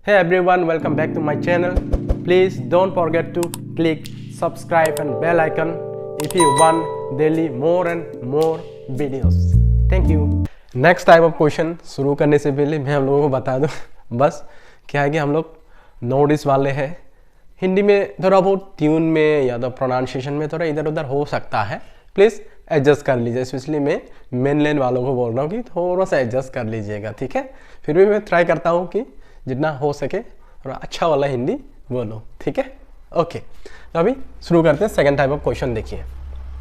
Hey everyone, welcome back to my channel. Please don't forget to click subscribe and bell icon if you want daily more and more videos. Thank you. Next type of question शुरू करने से पहले मैं हम लोगों को बता दूं बस क्या है कि हम लोग नोटिस वाले हैं। हिंदी में थोड़ा बहुत ट्यून में या तो प्रोनाउंसिएशन में थोड़ा इधर उधर हो सकता है, प्लीज़ एडजस्ट कर लीजिए। स्पेशली मैं मेनलैंड वालों को बोल रहा हूँ कि थोड़ा सा एडजस्ट कर लीजिएगा, ठीक है। फिर भी मैं ट्राई करता हूँ कि जितना हो सके थोड़ा अच्छा वाला हिंदी बोलो, ठीक है। ओके, तो अभी शुरू करते हैं। सेकंड टाइप ऑफ क्वेश्चन देखिए।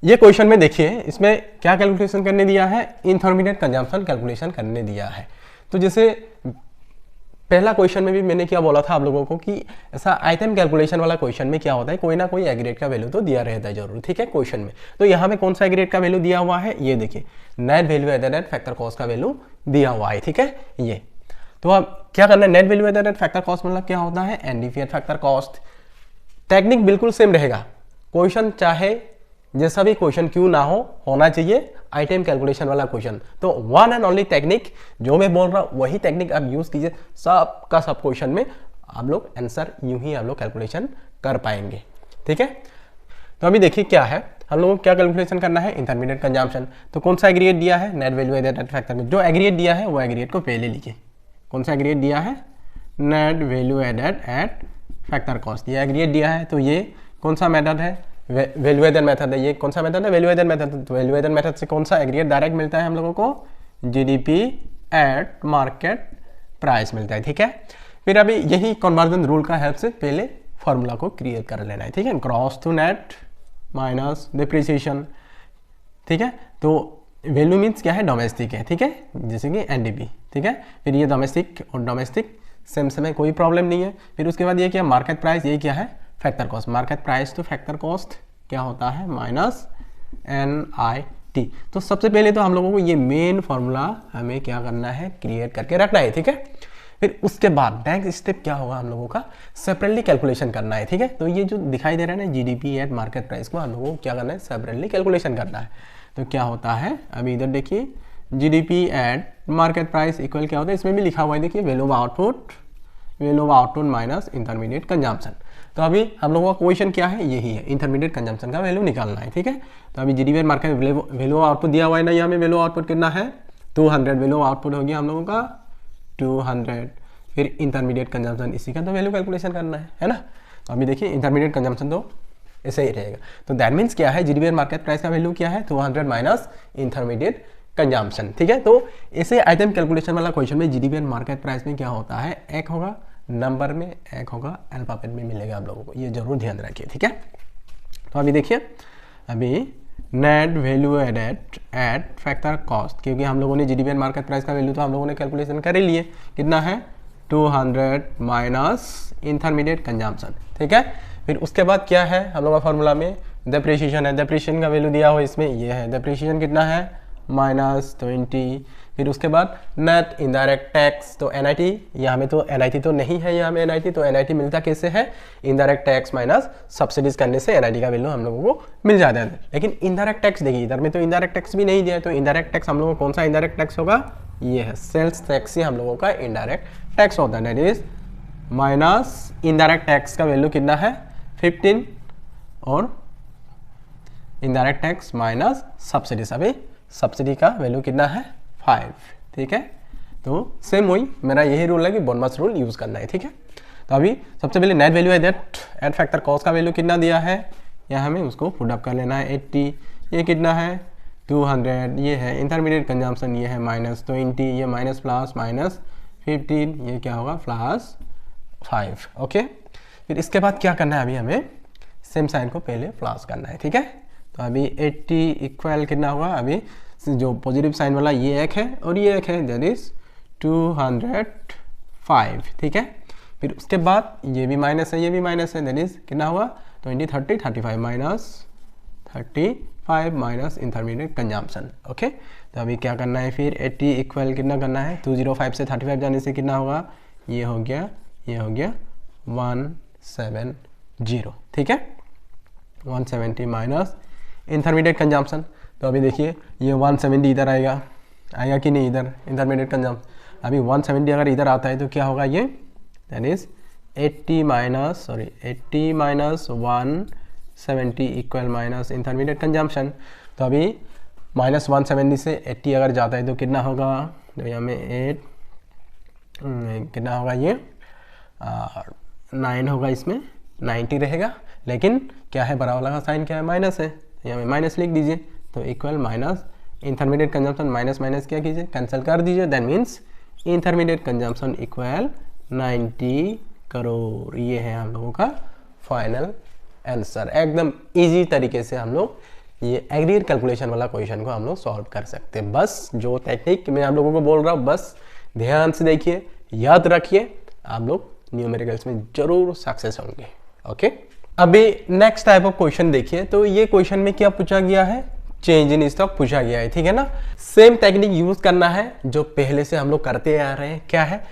ये क्वेश्चन में देखिए इसमें क्या कैलकुलेशन करने दिया है, इंटरमीडिएट कंजम्पशन कैलकुलेशन करने दिया है। तो जैसे पहला क्वेश्चन में भी मैंने क्या बोला था आप लोगों को कि ऐसा आइटम कैलकुलेशन वाला क्वेश्चन में क्या होता है, कोई ना कोई एग्रीगेट का वैल्यू तो दिया रहता है जरूर, ठीक है, क्वेश्चन में। तो यहाँ पे कौन सा एग्रीगेट का वैल्यू दिया हुआ है, ये देखिए net value added at factor cost का वैल्यू दिया हुआ है, ठीक है। ये तो अब क्या करना है, net value added at factor cost मतलब क्या होता है, NDP at factor cost. Technique बिल्कुल सेम रहेगा, क्वेश्चन चाहे जैसा भी क्वेश्चन क्यों ना हो, होना चाहिए आइटम कैलकुलेशन वाला क्वेश्चन। तो वन एंड ओनली टेक्निक जो मैं बोल रहा हूँ वही टेक्निक आप यूज कीजिए, सब का सब क्वेश्चन में आप लोग आंसर यूं ही आप लोग कैलकुलेशन कर पाएंगे, ठीक है। तो अभी देखिए क्या है, हम लोगों को क्या कैलकुलेशन करना है, इंटरमीडिएट कंजम्पशन। तो कौन सा एग्रीगेट दिया है, net value added at factor में। जो एग्रीगेट दिया है वो एग्रीगेट को पहले लिखिए। कौन सा एग्रीगेट दिया है, net value added at factor cost, ये एग्रीगेट दिया है। तो ये कौन सा मेथड है, वैल्यू एडेड मेथड है। ये कौन सा मेथड है, वैल्यू एडेड मेथड। तो वैल्यू एडेड मेथड से कौन सा एग्रीगेट डायरेक्ट मिलता है हम लोगों को, जीडीपी एट मार्केट प्राइस मिलता है, ठीक है। फिर अभी यही कन्वर्जन रूल का हेल्प से पहले फॉर्मूला को क्रिएट कर लेना है, ठीक है। Gross to net minus depreciation, ठीक है। तो वैल्यू मीन्स क्या है, डोमेस्टिक है, ठीक है, जैसे कि एनडीपी, ठीक है। फिर ये डोमेस्टिक और डोमेस्टिक सेम समय कोई प्रॉब्लम नहीं है। फिर उसके बाद ये क्या, मार्केट प्राइस, ये क्या है, फैक्टर कॉस्ट। मार्केट प्राइस तो फैक्टर कॉस्ट क्या होता है, माइनस NIT। तो सबसे पहले तो हम लोगों को ये मेन फॉर्मूला हमें क्या करना है, क्रिएट करके रखना है, ठीक है। फिर उसके बाद नेक्स्ट स्टेप क्या होगा, हम लोगों का सेपरेटली कैलकुलेशन करना है, ठीक है। तो ये जो दिखाई दे रहा है ना, जीडीपी एट मार्केट प्राइस को हम लोगों को क्या करना है, सेपरेटली कैलकुलेशन करना है। तो क्या होता है, अभी इधर देखिए GDP at market price equal क्या होता है, इसमें भी लिखा हुआ है, देखिए value of output minus intermediate consumption. तो अभी हम लोगों का क्वेश्चन क्या है, यही है, इंटरमीडिएट कंजम्पशन का वैल्यू निकालना है, ठीक है। तो अभी GDP at market value output दिया हुआ है ना, यहाँ में वैल्यू आउटपुट कितना है, 200। वैल्यू आउटपुट हो गया हम लोगों का 200। फिर इंटरमीडिएट कंजम्पशन, इसी का तो वैल्यू कैलकुलेशन करना है ना। तो अभी देखिए इंटरमीडिएट कंजम्पशन तो ऐसे ही रहेगा। तो दैट मीन्स क्या है, जीडीपी एट मार्केट प्राइस का वैल्यू क्या है, 200 माइनस इंटरमीडिएट कंजम्पशन, ठीक है। तो ऐसे आइटम कैलकुलेशन वाला क्वेश्चन में जीडीपी एट मार्केट प्राइस में क्या होता है, एक होगा नंबर में, एक होगा अल्फाबेट में मिलेगा आप लोगों को, ये जरूर ध्यान रखिए, ठीक है। तो अभी देखिए, अभी net value added at factor cost, क्योंकि हम लोगों ने जीडीपी एट मार्केट प्राइस का वैल्यू तो हम लोगों ने कैलकुलेशन कर ही लिए, कितना है 200 माइनस इंटरमीडिएट कंजम्पशन, ठीक है। फिर उसके बाद क्या है हम लोग का फॉर्मूला में, डेप्रिसिएशन है। डेप्रिसिएशन का वैल्यू दिया हुआ इसमें, ये है, डेप्रिसिएशन कितना है, -20। फिर उसके बाद नेट इनडायरेक्ट टैक्स, तो NIT, यहाँ में तो NIT तो नहीं है, यहाँ में NIT, तो NIT मिलता कैसे है, इनडायरेक्ट टैक्स माइनस सब्सिडीज करने से NIT का वैल्यू हम लोगों को मिल जाता है। लेकिन इनडायरेक्ट टैक्स देखिए, इधर में तो इनडायरेक्ट टैक्स भी नहीं दिया है। तो इनडायरेक्ट टैक्स हम लोगों को कौन सा इनडायरेक्ट टैक्स होगा, ये है, सेल्स टैक्स ही हम लोगों का इनडायरेक्ट टैक्स होता है। That is minus indirect tax का वैल्यू कितना है, 15, और इनडायरेक्ट टैक्स माइनस सब्सिडीज, अभी सब्सिडी का वैल्यू कितना है, 5, ठीक है। तो सेम वही मेरा यही रूल है कि बोनमस रूल यूज करना है, ठीक है। तो अभी सबसे पहले net value added at factor cost का वैल्यू कितना दिया है, यहाँ हमें उसको पुट अप कर लेना है, 80, ये कितना है 200, ये है इंटरमीडिएट कंजम्पशन, ये है -20, ये माइनस प्लस -15, ये क्या होगा +5, ओके। फिर इसके बाद क्या करना है, अभी हमें सेम साइन को पहले प्लस करना है, ठीक है। तो अभी 80 इक्वल कितना होगा, अभी जो पॉजिटिव साइन वाला ये एक है और ये एक है, दैट इज 205, ठीक है। फिर उसके बाद ये भी माइनस है, ये भी माइनस है, दैट इज कितना हुआ 20, 30, 35 -35 माइनस इंटरमीडिएट कंजम्पशन, ओके। तो अभी क्या करना है, फिर 80 इक्वल कितना करना है, 205 से 35 जाने से कितना होगा, ये हो गया 170, ठीक है, 170 माइनस इंटरमीडिएट कंजम्पशन। तो अभी देखिए ये 170 इधर आएगा कि नहीं, इधर इंटरमीडिएट कंजम्पशन। अभी 170 अगर इधर आता है तो क्या होगा, ये that is 80 minus 170 equal minus intermediate consumption. तो अभी माइनस 170 से 80 अगर जाता है तो कितना होगा, तो यहाँ में 8 कितना होगा, ये 9 होगा, इसमें 90 रहेगा, लेकिन क्या है बड़ा वाला का साइन क्या है, माइनस है, यहाँ में माइनस लिख दीजिए। तो equal minus intermediate consumption minus minus क्या कीजिए, कैंसिल कर दीजिए, that means intermediate consumption equal 90 crore. ये है हम लोगों का फाइनल आंसर। एकदम इजी तरीके से हम लोग ये एग्रीगेट कैलकुलेशन वाला क्वेश्चन को हम लोग सॉल्व कर सकते हैं। बस जो टेक्निक मैं आप लोगों को बोल रहा हूँ, बस ध्यान से देखिए, याद रखिए, आप लोग न्यूमेरिकल्स में जरूर सक्सेस होंगे। ओके, अभी नेक्स्ट टाइप ऑफ क्वेश्चन देखिए। तो ये क्वेश्चन में क्या पूछा गया है, चेंज इन स्टॉक पूछा गया है, ठीक है ना। सेम टेक्निक यूज करना है जो पहले से हम लोग करते आ रहे हैं। क्या है,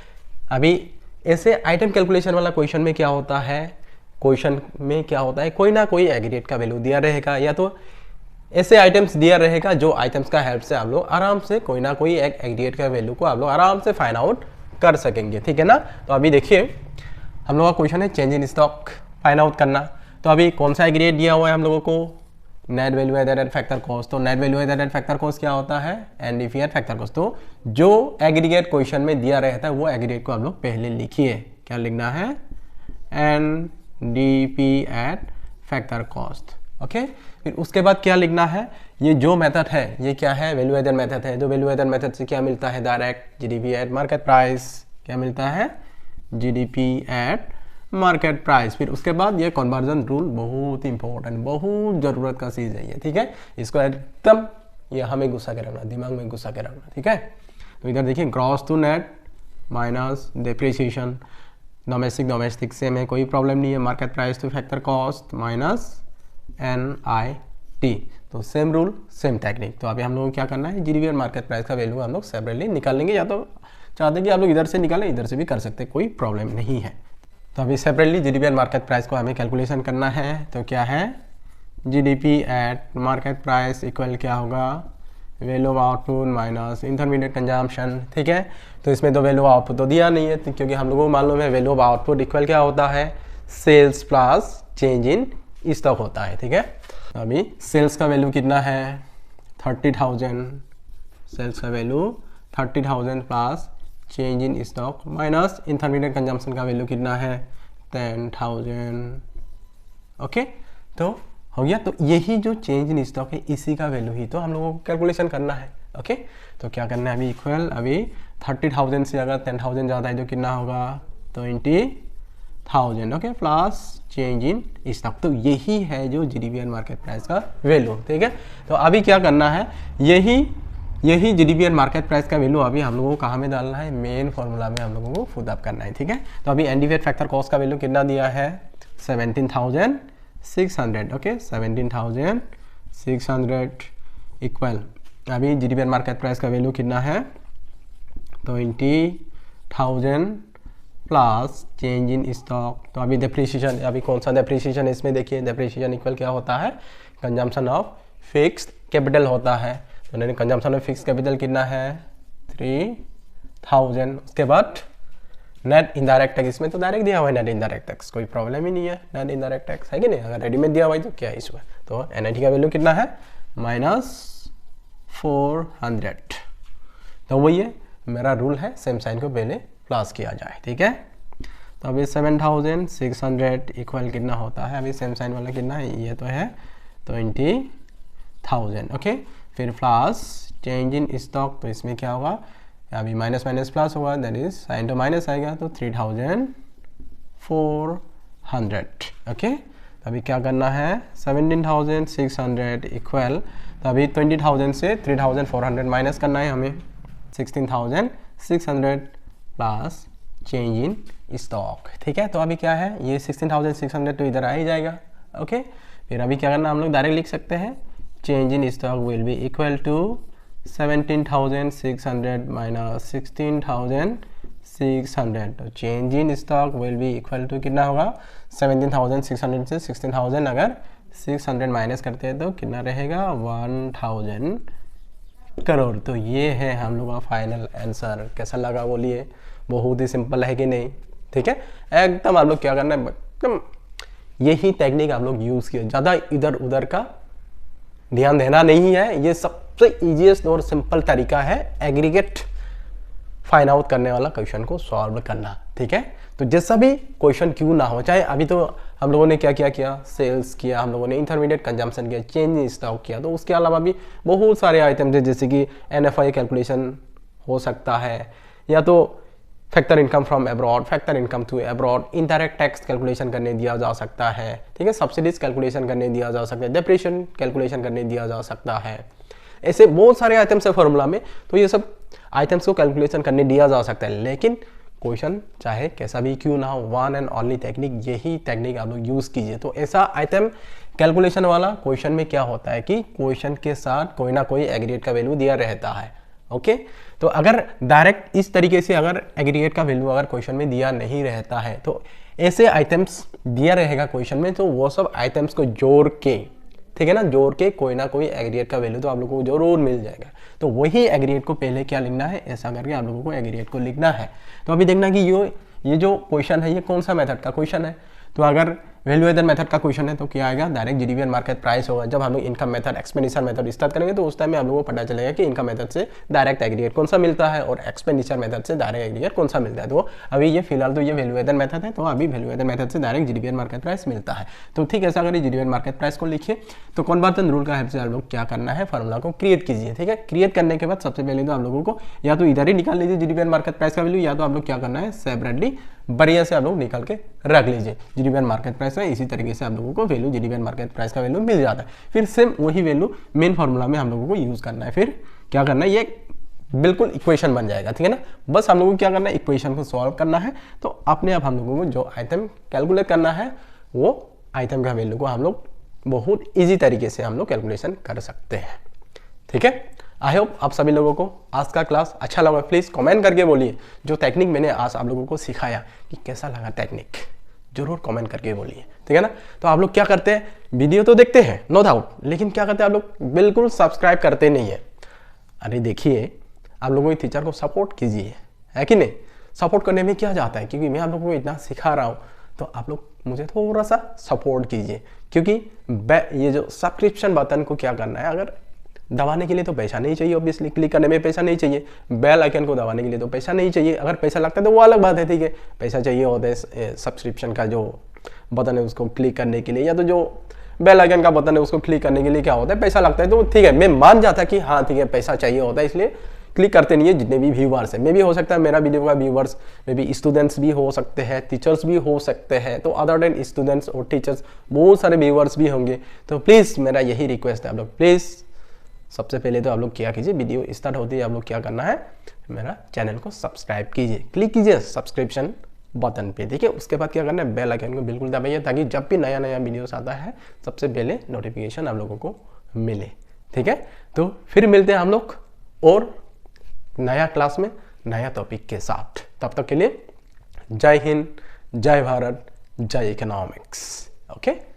अभी ऐसे आइटम कैलकुलेशन वाला क्वेश्चन में क्या होता है, क्वेश्चन में क्या होता है, कोई ना कोई एग्रीगेट का वैल्यू दिया रहेगा, या तो ऐसे आइटम्स दिया रहेगा जो आइटम्स का हेल्प से आप लोग आराम से कोई ना कोई एक एग्रीगेट का वैल्यू को आप लोग आराम से फाइंड आउट कर सकेंगे, ठीक है ना। तो अभी देखिए हम लोग का क्वेश्चन है change in stock find out करना। तो अभी कौन सा एग्रीगेट दिया हुआ है हम लोगों को, net value added factor cost. तो net value added factor cost क्या होता है, एनडीपी फैक्टर कॉस्ट। तो जो एग्रीगेट क्वेश्चन में दिया रहता है वो एग्रीगेट को आप लोग पहले लिखिए, क्या लिखना है, NDP at factor cost. Okay, फिर उसके बाद क्या लिखना है, ये जो मेथड है ये क्या है, वैल्यू एडेड मेथड है। जो वैल्यू एडेड मेथड से क्या मिलता है, direct GDP at market price. क्या मिलता है, जीडीपी एट मार्केट प्राइस। फिर उसके बाद ये कन्वर्जन रूल बहुत इंपॉर्टेंट, बहुत जरूरत का चीज है ये, ठीक है। इसको एकदम ये हमें घुसा के रखना, दिमाग में घुसा के रखना, ठीक है। तो इधर देखिए gross to net minus depreciation, domestic से में कोई प्रॉब्लम नहीं है, market price to factor cost minus NIT। तो सेम रूल सेम टेक्निक। तो अभी हम लोग क्या करना है, जीडीपी और मार्केट प्राइस का वैल्यू हम लोग सेपरेटली निकाल लेंगे, या तो चाहते हैं कि आप लोग इधर से निकालें, इधर से भी कर सकते हैं, कोई प्रॉब्लम नहीं है। तो अभी सेपरेटली जीडीपी और मार्केट प्राइस को हमें कैलकुलेशन करना है। तो क्या है, GDP at market price equal क्या होगा, value of output minus intermediate consumption, ठीक है। तो इसमें तो वैल्यू ऑफ आउटपुट तो दिया नहीं है, तो क्योंकि हम लोगों को मालूम है वैल्यू ऑफ आउटपुट इक्वल क्या होता है, sales plus change in stock होता है, ठीक है। अभी सेल्स का वैल्यू कितना है, 30,000, सेल्स का value 30,000 plus change in stock minus intermediate consumption का वैल्यू कितना है, 10,000। ओके, तो हो गया। तो यही जो चेंज इन स्टॉक है इसी का वैल्यू ही तो हम लोगों को कैलकुलेशन करना है। ओके, तो क्या करना है, अभी इक्वल, अभी 30,000 से अगर 10,000 ज़्यादा है तो कितना होगा, 20,000। Okay, plus change in stock. तो यही है जो जीडीपी एंड मार्केट प्राइस का वैल्यू, ठीक है। तो अभी क्या करना है, यही जीडीपी एंड मार्केट प्राइस का वैल्यू अभी हम लोगों को कहाँ में डालना है, मेन फॉर्मूला में हम लोगों को पुट अप करना है, ठीक है। तो अभी एनडीपी फैक्टर कॉस्ट का वैल्यू कितना दिया है, 17,600। ओके, 17,600 इक्वल, अभी जीडीपी एंड मार्केट प्राइस का वैल्यू कितना है, 20,000 प्लस चेंज इन स्टॉक। तो अभी डेप्रिसिएशन, अभी कौन सा डेप्रिसिएशन इसमें देखिए, डेप्रिसिएशन इक्वल क्या होता है, कंजम्पशन ऑफ फिक्स्ड कैपिटल होता है। तो कंजम्पशन ऑफ फिक्स्ड कैपिटल कितना है, 3,000। उसके बाद नेट इनडायरेक्ट टैक्स, इसमें तो डायरेक्ट दिया हुआ है नेट इनडायरेक्ट टैक्स, कोई प्रॉब्लम ही नहीं है, नेट इनडायरेक्ट टैक्स है कि नहीं, अगर रेडीमेड दिया हुआ है तो क्या है इसमें। तो एनआईटी का वैल्यू कितना है, -400। तो वही है मेरा रूल है, सेम साइन को पहले प्लस किया जाए, ठीक है। तो अभी 7,600 इक्वल कितना होता है, अभी सेम साइन वाला कितना है, ये तो है 20,000। ओके, फिर प्लस चेंज इन स्टॉक, तो इसमें क्या होगा, अभी माइनस माइनस प्लस होगा, दैट इज साइन तो माइनस आएगा, तो 3,400। ओके, तो अभी क्या करना है, 17,600 इक्वल, तो अभी 20,000 से 3,400 माइनस करना है हमें, 16,600 प्लस चेंज इन स्टॉक, ठीक है। तो अभी क्या है, ये 16,600 तो इधर आ ही जाएगा। ओके, फिर अभी क्या करना, हम लोग डायरेक्ट लिख सकते हैं, change in stock will be equal to 17,600 minus 16,600। तो change in stock will be equal to कितना होगा, 17,600 से 16,000 अगर 600 माइनस करते हैं तो कितना रहेगा, 1,000 करोड़। तो ये है हम लोग का फाइनल आंसर। कैसा लगा बोलिए, बहुत ही सिंपल है कि नहीं। ठीक है, एकदम आप लोग क्या करना है, एकदम यही टेक्निक आप लोग यूज किए, ज्यादा इधर उधर का ध्यान देना नहीं है। ये सबसे इजीएस्ट और सिंपल तरीका है एग्रीगेट फाइंड आउट करने वाला क्वेश्चन को सॉल्व करना, ठीक है। तो जैसा भी क्वेश्चन क्यों ना हो, चाहे अभी तो हम लोगों ने क्या क्या किया, सेल्स किया, हम लोगों ने इंटरमीडिएट कंजम्पशन किया, चेंज इन स्टॉक किया, तो उसके अलावा भी बहुत सारे आइटम थे, जैसे कि NFI कैलकुलेशन हो सकता है, या तो factor income from abroad, factor income to abroad, indirect tax calculation करने दिया जा सकता है, ठीक है, सब्सिडीज कैलकुलेशन करने दिया जा सकता है, डेप्रिसिएशन कैलकुलेशन करने दिया जा सकता है, ऐसे बहुत सारे आइटम्स है फॉर्मूला में। तो ये सब आइटम्स को कैलकुलेशन करने दिया जा सकता है, लेकिन क्वेश्चन चाहे कैसा भी क्यों ना हो, वन एंड ओनली टेक्निक, यही टेक्निक आप लोग यूज कीजिए। तो ऐसा आइटम कैलकुलेशन वाला क्वेश्चन में क्या होता है कि क्वेश्चन के साथ कोई ना कोई एग्रीगेट का वैल्यू दिया रहता है, ओके। तो अगर डायरेक्ट इस तरीके से अगर एग्रीगेट का वैल्यू अगर क्वेश्चन में दिया नहीं रहता है, तो ऐसे आइटम्स दिया रहेगा क्वेश्चन में, तो वो सब आइटम्स को जोड़ के, ठीक है ना, जोड़ के कोई ना कोई एग्रीगेट का वैल्यू तो आप लोगों को जरूर मिल जाएगा। तो वही एग्रीगेट को पहले क्या लिखना है, ऐसा करके आप लोगों को एग्रीगेट को लिखना है। तो अभी देखना कि ये जो क्वेश्चन है ये कौन सा मेथड का क्वेश्चन है। तो अगर वैल्यू एडर मेथड का क्वेश्चन है तो क्या आएगा, direct GDP and market price होगा। जब हम लोग income method, expenditure method start करेंगे तो उस टाइम में हम लोगों को पता चलेगा कि इनकम मेथड से डायरेक्ट एग्रीगेट कौन सा मिलता है और एक्सपेंडिचर मेथड से डायरेक्ट एग्रीगेट कौन सा मिलता है। तो अभी ये फिलहाल तो ये वैल्यू एडर मेथड है, तो अभी वैल्यू एडर मेथड से direct GDP and market price मिलता है। तो ठीक ऐसा अगर जीडीपी एंड मार्केट प्राइस को लिखिए तो कन्वर्जन रूल का हेल्प से आप लोग क्या करना है, फॉर्मूला को क्रिएट कीजिए, ठीक है। क्रिएट करने के बाद सबसे पहले तो आप लोगों को या तो इधर ही निकाल लीजिए जीडीपी एंड मार्केट प्राइस का वैल्यू, या तो आप लोग क्या करना है, सेपरेटली बढ़िया से आप लोग निकाल के रख लीजिए जीडीपी एंड मार्केट प्राइस है। इसी तरीके से आप लोगों को value GDP and market price का वैल्यू मिल जाता है। फिर सेम वही वैल्यू मेन फॉर्मूला में हम लोगों को यूज करना है। फिर क्या करना है, ये बिल्कुल इक्वेशन बन जाएगा, ठीक है ना। बस हम लोगों को क्या करना है, इक्वेशन को सॉल्व करना है। तो अपने आप हम लोगों को जो आइटम कैलकुलेट करना है वो आइटम का वैल्यू को हम लोग बहुत ईजी तरीके से हम लोग कैलकुलेशन कर सकते हैं, ठीक है। आई होप आप सभी लोगों को आज का क्लास अच्छा लगा। प्लीज़ कमेंट करके बोलिए जो टेक्निक मैंने आज आप लोगों को सिखाया कि कैसा लगा टेक्निक, जरूर कमेंट करके बोलिए, ठीक है ना। तो आप लोग क्या करते हैं, वीडियो तो देखते हैं नो डाउट, लेकिन क्या करते हैं आप लोग, बिल्कुल सब्सक्राइब करते नहीं है। अरे देखिए, आप लोगों के टीचर को सपोर्ट कीजिए, है कि नहीं। सपोर्ट करने में क्या जाता है, क्योंकि मैं आप लोगों को इतना सिखा रहा हूँ, तो आप लोग मुझे थोड़ा सा सपोर्ट कीजिए। क्योंकि ये जो सब्सक्रिप्शन बटन को क्या करना है, अगर दबाने के लिए तो पैसा नहीं चाहिए, ऑब्वियसली क्लिक करने में पैसा नहीं चाहिए, बेल आइकन को दबाने के लिए तो पैसा नहीं चाहिए। अगर पैसा लगता है तो वो अलग बात है, ठीक है। पैसा चाहिए होता है सब्सक्रिप्शन का जो बटन है उसको क्लिक करने के लिए, या तो जो बेल आइकन का बटन है उसको क्लिक करने के लिए क्या होता है, पैसा लगता है। तो ठीक है, मैं मान जाता कि हाँ ठीक है पैसा चाहिए होता है, इसलिए क्लिक करते नहीं है जितने भी व्यूवर्स हैं। मे भी हो सकता है मेरा वीडियो का व्यूवर्स मे बी स्टूडेंट्स भी हो सकते हैं, टीचर्स भी हो सकते हैं। तो अदर देन स्टूडेंट्स और टीचर्स बहुत सारे व्यूवर्स भी होंगे। तो प्लीज़ मेरा यही रिक्वेस्ट है, आप लोग प्लीज़ सबसे पहले तो आप लोग क्या कीजिए, वीडियो स्टार्ट होती है आप लोग क्या करना है, मेरा चैनल को सब्सक्राइब कीजिए, क्लिक कीजिए सब्सक्रिप्शन बटन पे, ठीक है। उसके बाद क्या करना है, बेल आइकन को बिल्कुल दबाइए, ताकि जब भी नया नया वीडियोस आता है सबसे पहले नोटिफिकेशन आप लोगों को मिले, ठीक है। तो फिर मिलते हैं हम लोग और नया क्लास में नया टॉपिक के साथ। तब तक के लिए जय हिंद, जय भारत, जय इकोनॉमिक्स, ओके।